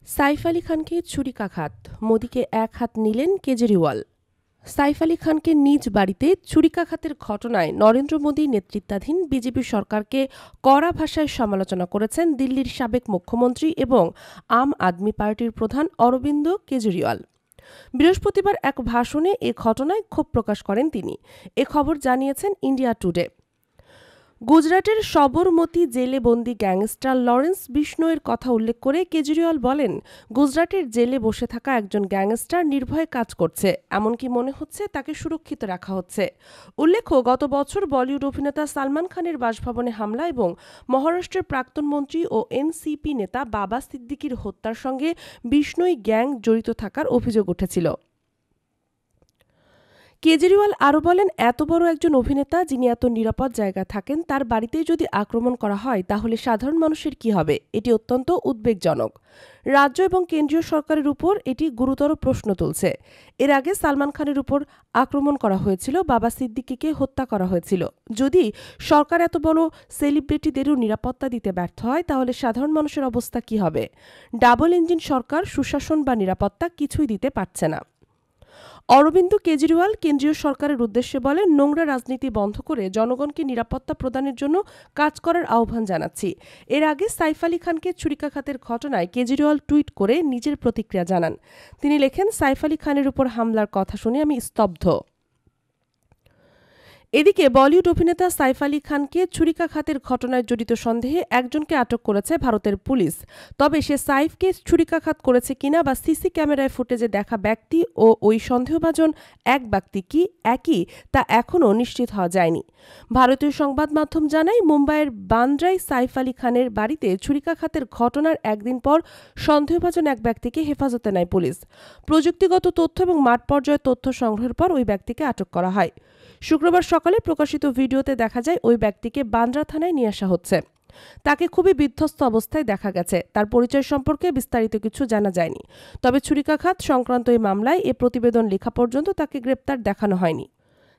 সাইফ আলী খানকে ছুরিকাঘাত, মোদিকে এক হাত নিলেন কেজরিওয়াল। সাইফ আলী খানকে নিজ বাড়িতে ছুরিকাঘাতের ঘটনায় নরেন্দ্র মোদী নেতৃত্বাধীন বিজেপি সরকারকে কড়া ভাষায় সমালোচনা করেছেন দিল্লির সাবেক মুখ্যমন্ত্রী এবং আম আদমি পার্টির প্রধান অরবিন্দ কেজরিওয়াল। বৃহস্পতিবার এক ভাষণে এ ঘটনায় ক্ষোভ প্রকাশ করেন তিনি। এ খবর জানিয়েছেন ইন্ডিয়া টুডে। গুজরাটের সবরমতী জেলে বন্দি গ্যাংস্টার লরেন্স বিষ্ণোয়ের কথা উল্লেখ করে কেজরিওয়াল বলেন, গুজরাটের জেলে বসে থাকা একজন গ্যাংস্টার নির্ভয়ে কাজ করছে, এমনকি মনে হচ্ছে তাকে সুরক্ষিত রাখা হচ্ছে। উল্লেখ্য, গত বছর বলিউড অভিনেতা সালমান খানের বাসভবনে হামলা এবং মহারাষ্ট্রের প্রাক্তন মন্ত্রী ও এনসিপি নেতা বাবা সিদ্দিকির হত্যার সঙ্গে বিষ্ণোই গ্যাং জড়িত থাকার অভিযোগ উঠেছিল। কেজরিওয়াল আরও বলেন, এত বড় একজন অভিনেতা যিনি এত নিরাপদ জায়গায় থাকেন, তার বাড়িতেই যদি আক্রমণ করা হয় তাহলে সাধারণ মানুষের কি হবে? এটি অত্যন্ত উদ্বেগজনক। রাজ্য এবং কেন্দ্রীয় সরকারের উপর এটি গুরুতর প্রশ্ন তুলছে। এর আগে সালমান খানের উপর আক্রমণ করা হয়েছিল, বাবা সিদ্দিকিকে হত্যা করা হয়েছিল। যদি সরকার এত বড় সেলিব্রিটিদেরও নিরাপত্তা দিতে ব্যর্থ হয় তাহলে সাধারণ মানুষের অবস্থা কি হবে? ডাবল ইঞ্জিন সরকার সুশাসন বা নিরাপত্তা কিছুই দিতে পারছে না। অরবিন্দ কেজরিওয়াল কেন্দ্রীয় সরকারের উদ্দেশ্যে বলেন, নোংরা রাজনীতি বন্ধ করে জনগণকে নিরাপত্তা প্রদানের জন্য কাজ করার আহ্বান জানাচ্ছি। এর আগে সাইফ আলী খানকে ছুরিকাঘাতের ঘটনায় কেজরিওয়াল টুইট করে নিজের প্রতিক্রিয়া জানান। তিনি লেখেন, সাইফ আলী খানের উপর হামলার কথা শুনে আমি স্তব্ধ। এদিকে বলিউড অভিনেতা সাইফ আলী খানকে ছুরিকাঘাতের ঘটনায় জড়িত সন্দেহে একজনকে আটক করেছে ভারতের পুলিশ। তবে সে সাইফকে ছুরিকাঘাত করেছে কিনা বা সিসি ক্যামেরায় ফুটেজে দেখা ব্যক্তি ও ওই সন্দেহভাজন এক ব্যক্তি কি একই, তা এখনও নিশ্চিত হওয়া যায়নি। ভারতীয় সংবাদ মাধ্যম জানায়, মুম্বাইয়ের বান্দ্রায় সাইফ আলী খানের বাড়িতে ছুরিকাঘাতের ঘটনার একদিন পর সন্দেহভাজন এক ব্যক্তিকে হেফাজতে নেয় পুলিশ। প্রযুক্তিগত তথ্য এবং মাঠ পর্যায়ে তথ্য সংগ্রহের পর ওই ব্যক্তিকে আটক করা হয়। শুক্রবার সকালে প্রকাশিত ভিডিওতে দেখা যায় ওই ব্যক্তিকে বান্দ্রা থানায় নিয়ে আসা হচ্ছে। তাকে খুবই বিধ্বস্ত অবস্থায় দেখা গেছে। তার পরিচয় সম্পর্কে বিস্তারিত কিছু জানা যায়নি। তবে ছুরিকাঘাত সংক্রান্ত এই মামলায় এ প্রতিবেদন লেখা পর্যন্ত তাকে গ্রেপ্তার দেখানো হয়নি।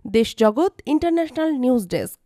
দেশ জগৎ ইন্টারন্যাশনাল নিউজ ডেস্ক।